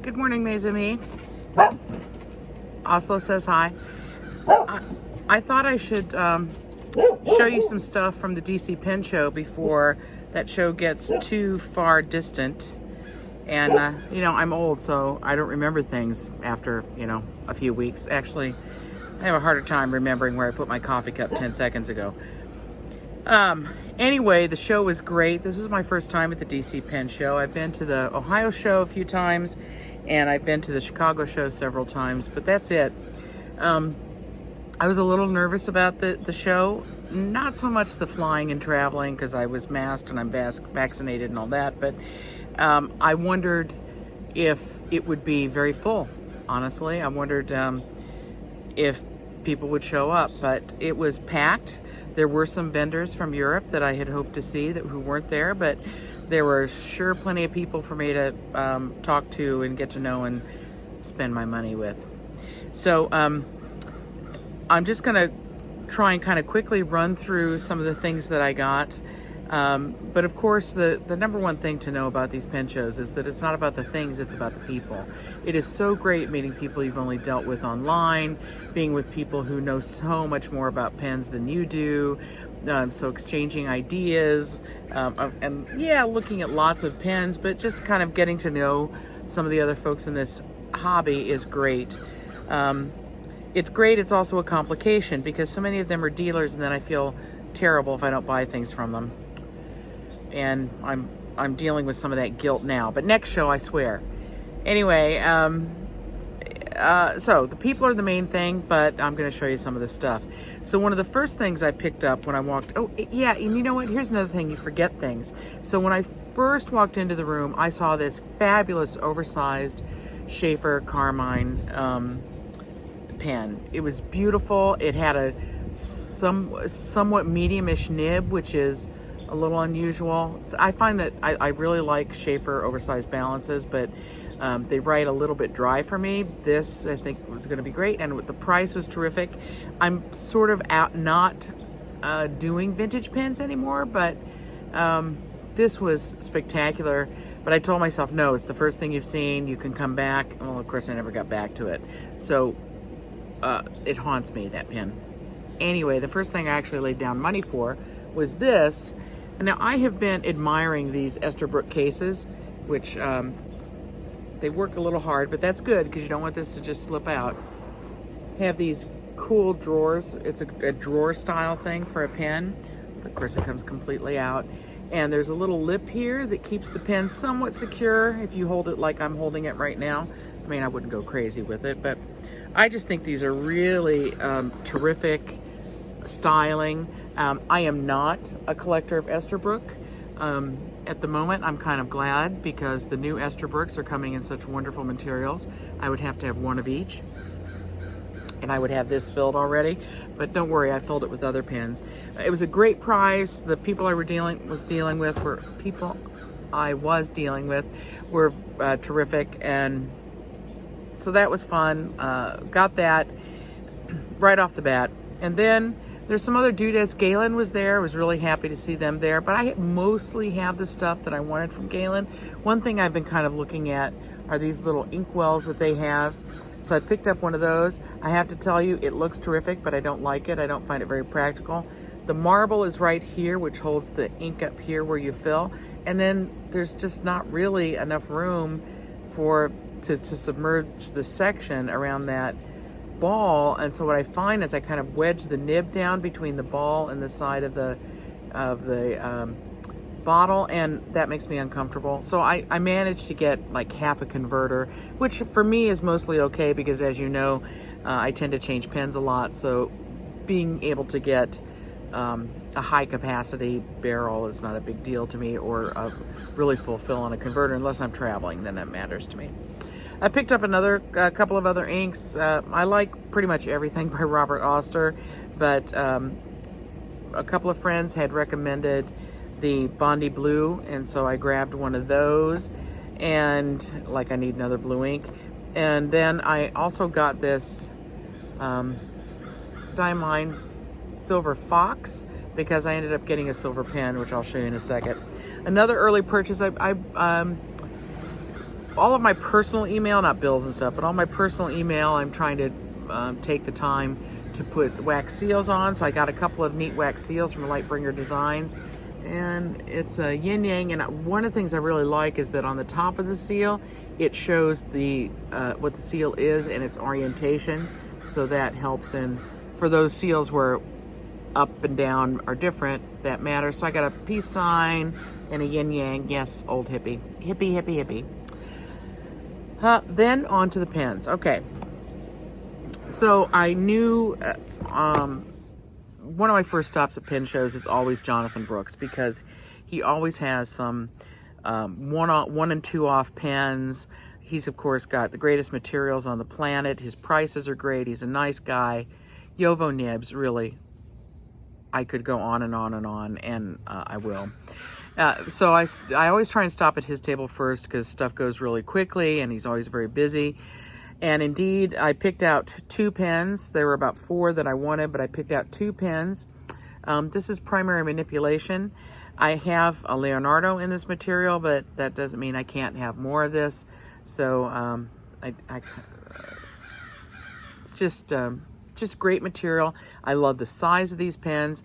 Good morning, mes amis. Oslo says hi. I thought I should show you some stuff from the DC Pen Show before that show gets too far distant. And, you know, I'm old, so I don't remember things after, you know, a few weeks. Actually, I have a harder time remembering where I put my coffee cup 10 seconds ago. Anyway, the show was great. This is my first time at the DC Pen Show. I've been to the Ohio show a few times, and I've been to the Chicago show several times, but that's it. I was a little nervous about the show. Not so much the flying and traveling, because I was masked and I'm vaccinated and all that, but I wondered if it would be very full, honestly. I wondered if people would show up, but it was packed. There were some vendors from Europe that I had hoped to see who weren't there, but there were sure plenty of people for me to talk to and get to know and spend my money with. So I'm just going to try and kind of quickly run through some of the things that I got. But of course, the number one thing to know about these pen shows is that it's not about the things, it's about the people. It is so great meeting people you've only dealt with online, being with people who know so much more about pens than you do. So exchanging ideas, and yeah, looking at lots of pens, but just kind of getting to know some of the other folks in this hobby is great. It's great. It's also a complication because so many of them are dealers, and then I feel terrible if I don't buy things from them. And I'm dealing with some of that guilt now. But next show, I swear. Anyway, so the people are the main thing, but I'm going to show you some of the stuff. So one of the first things I picked up when I walked, oh yeah, and you know what? Here's another thing, you forget things. So when I first walked into the room, I saw this fabulous oversized Schaefer Carmine pen. It was beautiful. It had a somewhat medium-ish nib, which is a little unusual. So I find that I really like Schaefer oversized balances, but they write a little bit dry for me. This, I think, was going to be great, and the price was terrific. I'm sort of not doing vintage pens anymore, but this was spectacular. But I told myself, no, it's the first thing you've seen. You can come back. Well, of course, I never got back to it. So it haunts me, that pen. Anyway, the first thing I actually laid down money for was this. And now I have been admiring these Esterbrook cases, which they work a little hard, but that's good because you don't want this to just slip out. Have these cool drawers. It's a drawer style thing for a pen. Of course, it comes completely out. And there's a little lip here that keeps the pen somewhat secure if you hold it like I'm holding it right now. I mean, I wouldn't go crazy with it, but I just think these are really terrific styling. I am not a collector of Esterbrook. At the moment, I'm kind of glad because the new Esterbrooks are coming in such wonderful materials. I would have to have one of each, and I would have this filled already. But don't worry, I filled it with other pens. It was a great price. The people I was dealing with were terrific, and so that was fun. Got that right off the bat, and then there's some other doodads. Galen was there. I was really happy to see them there, but I mostly have the stuff that I wanted from Galen. One thing I've been kind of looking at are these little inkwells that they have. So I picked up one of those. I have to tell you, it looks terrific, but I don't like it. I don't find it very practical. The marble is right here, which holds the ink up here where you fill. And then there's just not really enough room to submerge the section around that ball. And so what I find is I kind of wedge the nib down between the ball and the side of the bottle, and that makes me uncomfortable. So I managed to get like half a converter, which for me is mostly okay because, as you know, I tend to change pens a lot. So being able to get a high capacity barrel is not a big deal to me, or a really full fill on a converter, unless I'm traveling, then that matters to me. I picked up a couple of other inks. I like pretty much everything by Robert Oster, but a couple of friends had recommended the Bondi Blue, and so I grabbed one of those, and like I need another blue ink. And then I also got this Diamine Silver Fox because I ended up getting a silver pen, which I'll show you in a second. Another early purchase, I all of my personal email, not bills and stuff, but all my personal email, I'm trying to take the time to put wax seals on. So I got a couple of neat wax seals from Lightbringer Designs, and it's a yin yang. And one of the things I really like is that on the top of the seal, it shows the what the seal is and its orientation. So that helps in for those seals where up and down are different, that matters. So I got a peace sign and a yin yang. Yes, old hippie. Hippie, hippie, hippie. Then on to the pens. Okay. So I knew one of my first stops at pen shows is always Jonathan Brooks, because he always has some 1 and 2 off pens. He's, of course, got the greatest materials on the planet. His prices are great. He's a nice guy. Yovo Nibs, really. I could go on and on and on, and I will. So I always try and stop at his table first, because stuff goes really quickly, and he's always very busy. And indeed, I picked out 2 pens. There were about 4 that I wanted, but I picked out 2 pens. This is primary manipulation. I have a Leonardo in this material, but that doesn't mean I can't have more of this. So it's just great material. I love the size of these pens.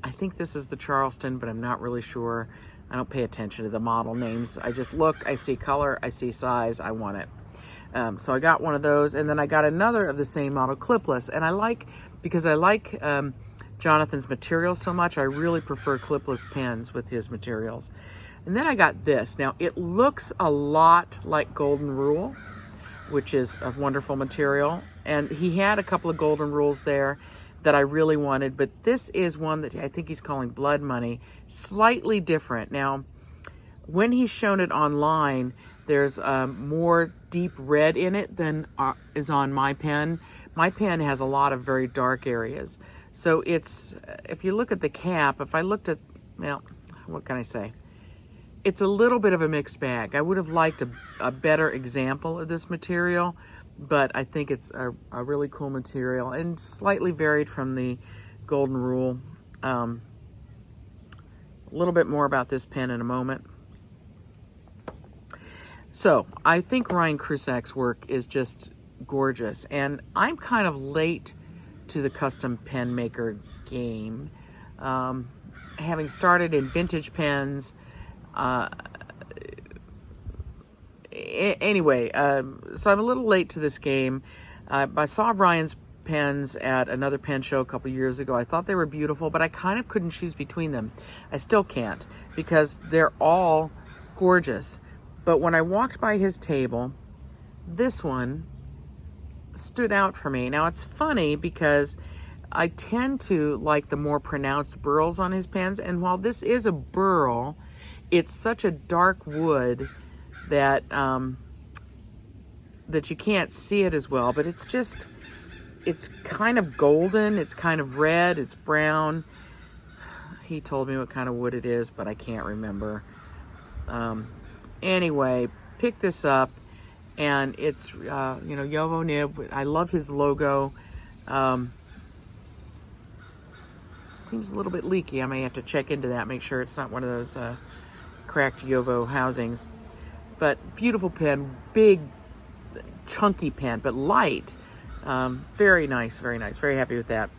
I think this is the Charleston, but I'm not really sure. I don't pay attention to the model names. I just look, I see color, I see size, I want it. So I got one of those, and then I got another of the same model, clipless. And because I like Jonathan's material so much, I really prefer clipless pens with his materials. And then I got this. Now, it looks a lot like Golden Rule, which is a wonderful material. And he had a couple of Golden Rules there that I really wanted, but this is one that I think he's calling Blood Money, slightly different. Now, when he's shown it online, there's more deep red in it than is on my pen. My pen has a lot of very dark areas. So it's, if you look at the cap, if I looked at, well, what can I say? It's a little bit of a mixed bag. I would have liked a better example of this material, but I think it's a really cool material and slightly varied from the Golden Rule. A little bit more about this pen in a moment. So I think Ryan Krusak's work is just gorgeous, and I'm kind of late to the custom pen maker game. Having started in vintage pens, anyway, so I'm a little late to this game. I saw Ryan's pens at another pen show a couple years ago. I thought they were beautiful, but I kind of couldn't choose between them. I still can't, because they're all gorgeous. But when I walked by his table, this one stood out for me. Now, it's funny because I tend to like the more pronounced burls on his pens, and while this is a burl, it's such a dark wood that that you can't see it as well, but it's kind of golden, it's kind of red, it's brown. He told me what kind of wood it is, but I can't remember. Anyway, pick this up, and it's, Yovo Nib. I love his logo. Seems a little bit leaky. I may have to check into that, make sure it's not one of those cracked Yovo housings. But beautiful pen, big, chunky pen, but light. Very nice, very nice. Very happy with that.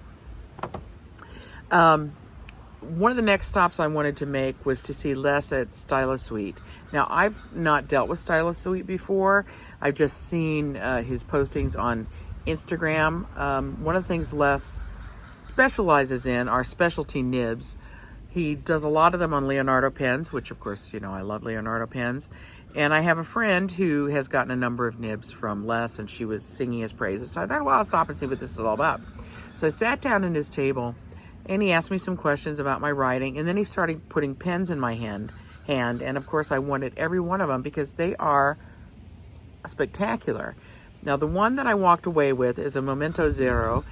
One of the next stops I wanted to make was to see Les at StyloSuite. Now, I've not dealt with StyloSuite before. I've just seen his postings on Instagram. One of the things Les specializes in are specialty nibs. He does a lot of them on Leonardo pens, which, of course, I love Leonardo pens. And I have a friend who has gotten a number of nibs from Les, and she was singing his praises. So I thought, well, I'll stop and see what this is all about. So I sat down at his table, and he asked me some questions about my writing, and then he started putting pens in my hand, and of course I wanted every one of them because they are spectacular. Now, the one that I walked away with is a Momento Zero.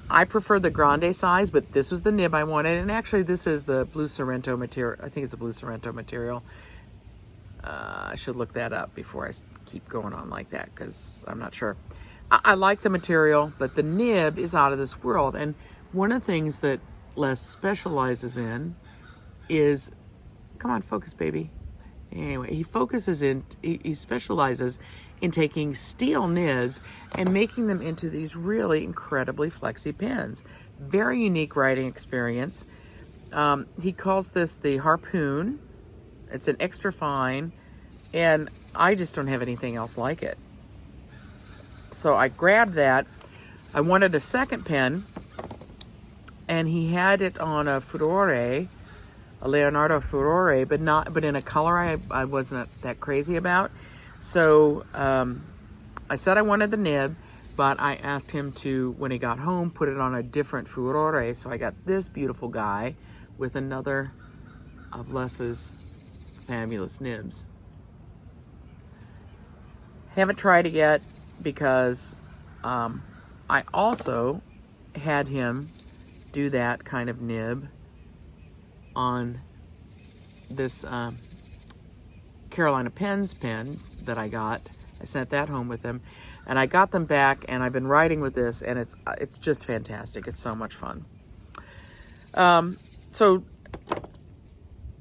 I prefer the grande size, but this was the nib I wanted, and actually this is the Blue Sorrento material. I think it's a Blue Sorrento material. I should look that up before I keep going on like that, because I'm not sure. I like the material, but the nib is out of this world. And one of the things that Les specializes in is, come on, focus, baby, Anyway, he specializes in taking steel nibs and making them into these really incredibly flexy pens. Very unique writing experience. He calls this the Harpoon. It's an extra fine, and I just don't have anything else like it. So I grabbed that. I wanted a second pen, and he had it on a Furore, a Leonardo Furore, but in a color I wasn't that crazy about. So I said I wanted the nib, but I asked him to, when he got home, put it on a different Furore. So I got this beautiful guy with another of Les's fabulous nibs. Haven't tried it yet because I also had him do that kind of nib on this Carolina Pens pen that I got. I sent that home with him, and I got them back, and I've been writing with this, and it's just fantastic. It's so much fun. So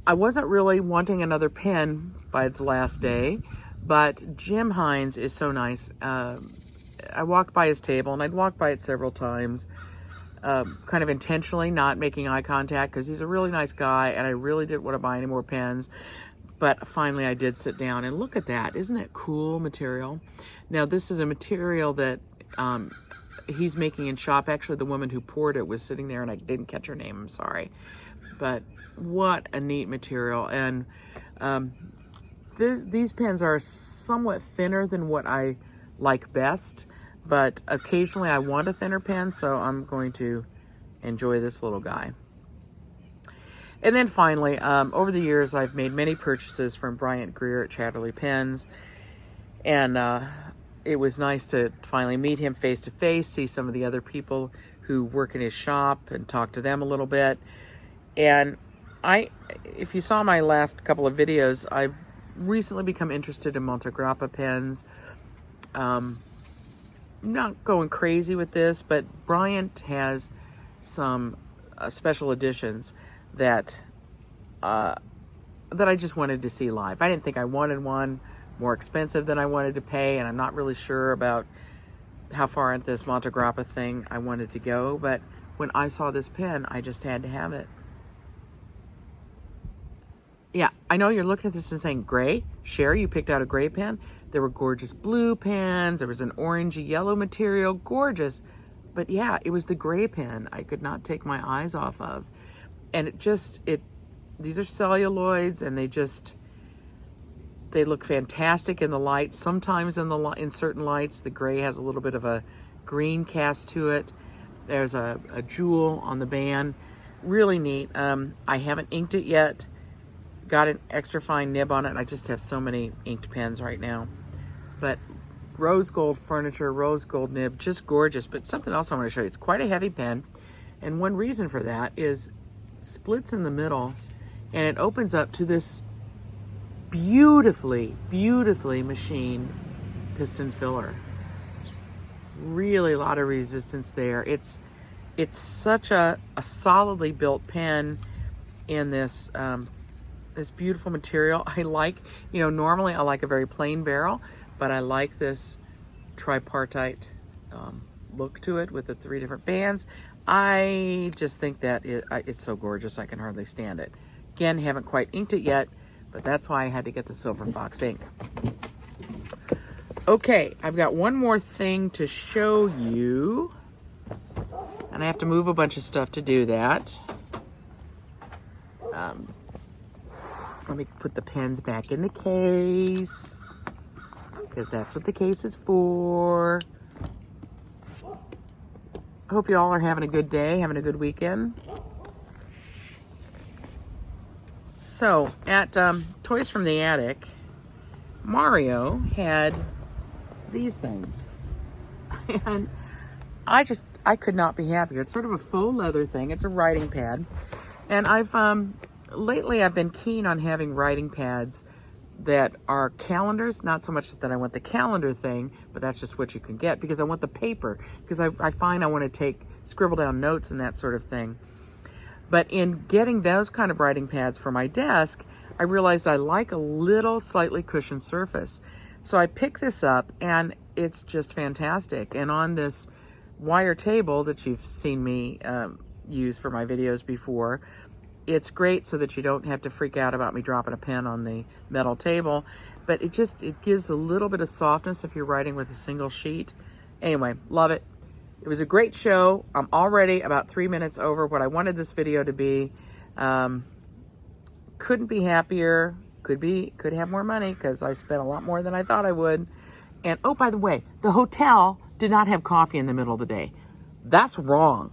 I wasn't really wanting another pen by the last day, but Jim Hines is so nice. I walked by his table, and I'd walked by it several times, kind of intentionally not making eye contact because he's a really nice guy, and I really didn't want to buy any more pens. But finally I did sit down, and look at that. Isn't that cool material? Now this is a material that he's making in shop. Actually, the woman who poured it was sitting there, and I didn't catch her name, I'm sorry. But what a neat material. And these pens are somewhat thinner than what I like best, but occasionally I want a thinner pen, so I'm going to enjoy this little guy. And then finally, over the years, I've made many purchases from Bryant Greer at Chatterley Pens, and it was nice to finally meet him face to face, see some of the other people who work in his shop and talk to them a little bit. And if you saw my last couple of videos, I've recently become interested in Montegrappa pens. Not going crazy with this, but Bryant has some special editions that I just wanted to see live. I didn't think I wanted one more expensive than I wanted to pay, and I'm not really sure about how far into this Montegrappa thing I wanted to go, but when I saw this pen, I just had to have it. Yeah, I know you're looking at this and saying, gray? Sherry, you picked out a gray pen? There were gorgeous blue pens, there was an orangey yellow material, gorgeous. But yeah, it was the gray pen I could not take my eyes off of. And these are celluloids, and they look fantastic in the light. Sometimes in certain lights, the gray has a little bit of a green cast to it. There's a jewel on the band. Really neat. I haven't inked it yet. Got an extra fine nib on it. I just have so many inked pens right now. But rose gold furniture, rose gold nib, just gorgeous. But something else I want to show you. It's quite a heavy pen. And one reason for that is splits in the middle, and it opens up to this beautifully machined piston filler. Really a lot of resistance there. It's such a solidly built pen in this this beautiful material. I like, normally I like a very plain barrel, but I like this tripartite look to it with the 3 different bands. I just think that it's so gorgeous, I can hardly stand it. Again, haven't quite inked it yet, but that's why I had to get the Silver Fox ink. Okay, I've got one more thing to show you, and I have to move a bunch of stuff to do that. Let me put the pens back in the case, because that's what the case is for. I hope you all are having a good day, having a good weekend. So, at Toys from the Attic, Mario had these things. And I could not be happier. It's sort of a faux leather thing. It's a writing pad. And lately I've been keen on having writing pads that are calendars. Not so much that I want the calendar thing, but that's just what you can get, because I want the paper, because I find I want to scribble down notes and that sort of thing. But in getting those kind of writing pads for my desk, I realized I like a little slightly cushioned surface. So I picked this up and it's just fantastic. And on this wire table that you've seen me use for my videos before, it's great so that you don't have to freak out about me dropping a pen on the metal table, but it gives a little bit of softness if you're writing with a single sheet. Anyway, love it. It was a great show. I'm already about 3 minutes over what I wanted this video to be. Couldn't be happier. Could have more money because I spent a lot more than I thought I would. And oh, by the way, the hotel did not have coffee in the middle of the day. That's wrong.